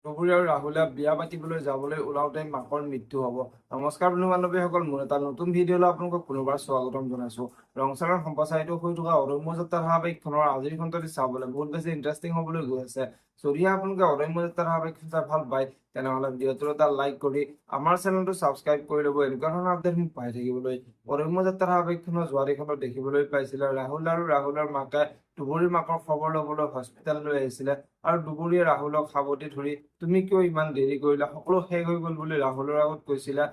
গৌৰী আৰু ৰাহুলে বিয়া পাতিবলৈ যাবলৈ ওলাওঁতে মাকৰ মৃত্যু হ'ব। নমস্কাৰ বন্ধু বান্ধৱীসকল, মোৰ এটা নতুন ভিডিঅ'লৈ আপোনালোকক পুনৰবাৰ স্বাগতম জনাইছো। ৰংচাৰৰ সম্প্ৰচাৰিত হৈ থকা অদম্য যাত্ৰা ধাৰাবাহিকখনৰ আজিৰ খণ্ডটি চাবলৈ বহুত বেছি ইণ্টাৰেষ্টিং হ'বলৈ গৈ আছে। যদিহে আপোনালোকে অদম্য যাত্ৰা ধাৰাবাহিকখন চাই ভাল পায়, তেনেহ'লে ভিডিঅ'টো এটা লাইক কৰি আমাৰ চেনেলটো ছাবস্ক্ৰাইব কৰি ল'ব এনেকুৱা ধৰণৰ আপডেট পাই থাকিবলৈ। অদম্য যাত্ৰা ধাৰাবাহিকখনৰ যোৱা দিশত দেখিবলৈ পাইছিলে ৰাহুল আৰু ৰাহুলৰ মাকে দুবৰীৰ মাকৰ খবৰ ল'বলৈ হস্পিতাললৈ আহিছিলে আৰু দুবৰীয়ে ৰাহুলক সাৱটি ধৰি তুমি কিয় ইমান দেৰি কৰিলা, সকলো শেষ হৈ গ'ল বুলি ৰাহুলৰ আগত কৈছিলা।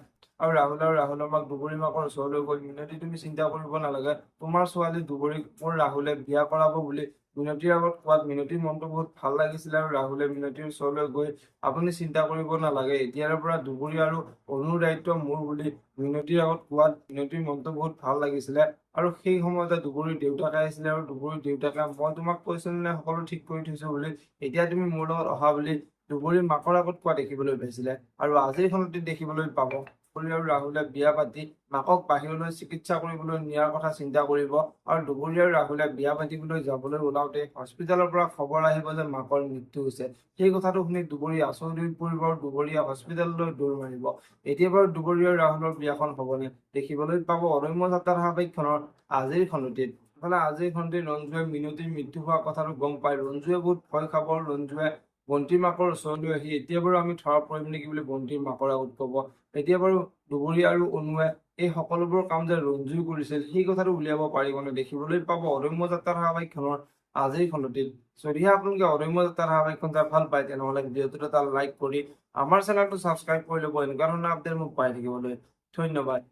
আৰু ৰাহুলৰ মাক দুবৰী মাকৰ ওচৰলৈ গৈ মিনতি তুমি চিন্তা কৰিব নালাগে, তোমাৰ ছোৱালী দুবৰীক মোৰ ৰাহুলে বিয়া কৰাব বুলি মিনতিৰ আগত কোৱাত মিনতিৰ মনটো বহুত ভাল লাগিছিলে আৰু ৰাহুলে মিনতিৰ ওচৰলৈ গৈ আপুনি চিন্তা কৰিব নালাগে, এতিয়াৰ পৰা দুবৰী আৰু অনুৰ দায়িত্ব মোৰ বুলি মিনতিৰ আগত কোৱাত মিনতিৰ মনটো বহুত ভাল লাগিছিলে। আৰু সেই সময়তে দুবৰীৰ দেউতাকে আহিছিলে আৰু দুবৰীৰ দেউতাকে মই তোমাক কৈছিলো নে সকলো ঠিক কৰি থৈছো বুলি, এতিয়া তুমি মোৰ লগত অহা বুলি দুবৰীৰ মাকৰ আগত কোৱা দেখিবলৈ পাইছিলে। আৰু আজিৰ খনতে দেখিবলৈ পাব দুবৰী আৰু ৰাহুলে বিয়া পাতি মাকক বাহিৰলৈ চিকিৎসা কৰিবলৈ নিয়াৰ কথা চিন্তা কৰিব। আৰু দুবৰী আৰু ৰাহুলে বিয়া পাতিবলৈ যাবলৈ ওলাওঁতে হস্পিতালৰ পৰা খবৰ আহিব যে মাকৰ মৃত্যু হৈছে। সেই কথাটো শুনি দুবৰী আচৰিত হৈ পৰিব আৰু দুবৰীয়ে হস্পিতাললৈ দৌৰ মাৰিব। এতিয়া বাৰু দুবৰী আৰু ৰাহুলৰ বিয়াখন হ'বনে, দেখিবলৈ পাব অদম্য যাত্ৰা ধাৰাবাহিকখনৰ আজিৰ খণ্ডটিত। ইফালে আজিৰ খণ্ডটিত ৰঞ্জুৱে মিনতিৰ মৃত্যু হোৱা কথাটো গম পায়। ৰঞ্জুৱে বহুত ভয় খাব। ৰঞ্জুৱে বন্তিৰ মাকৰ ওচৰলৈ আহি এতিয়া বাৰু আমি ধৰা পৰিম নেকি বুলি বন্তিৰ মাকৰ আগত ক'ব। এতিয়া বাৰু দুবৰী আৰু অনুৱে এই সকলোবোৰ কাম যে ৰঞ্জুৱে কৰিছিল সেই কথাটো উলিয়াব পাৰিবনে, দেখিবলৈ পাব অদম্য যাত্ৰা ধাৰাবাহিকখনৰ আজিৰ খণ্ডটিত। যদিহে আপোনালোকে অদম্য যাত্ৰা ধাৰাবাহিকখন চাই ভাল পায়, তেনেহ'লে ভিডিঅ'টোত এটা লাইক কৰি আমাৰ চেনেলটো ছাবস্ক্ৰাইব কৰি ল'ব এনেকুৱা ধৰণৰ আপডেট মোক পাই থাকিবলৈ। ধন্যবাদ।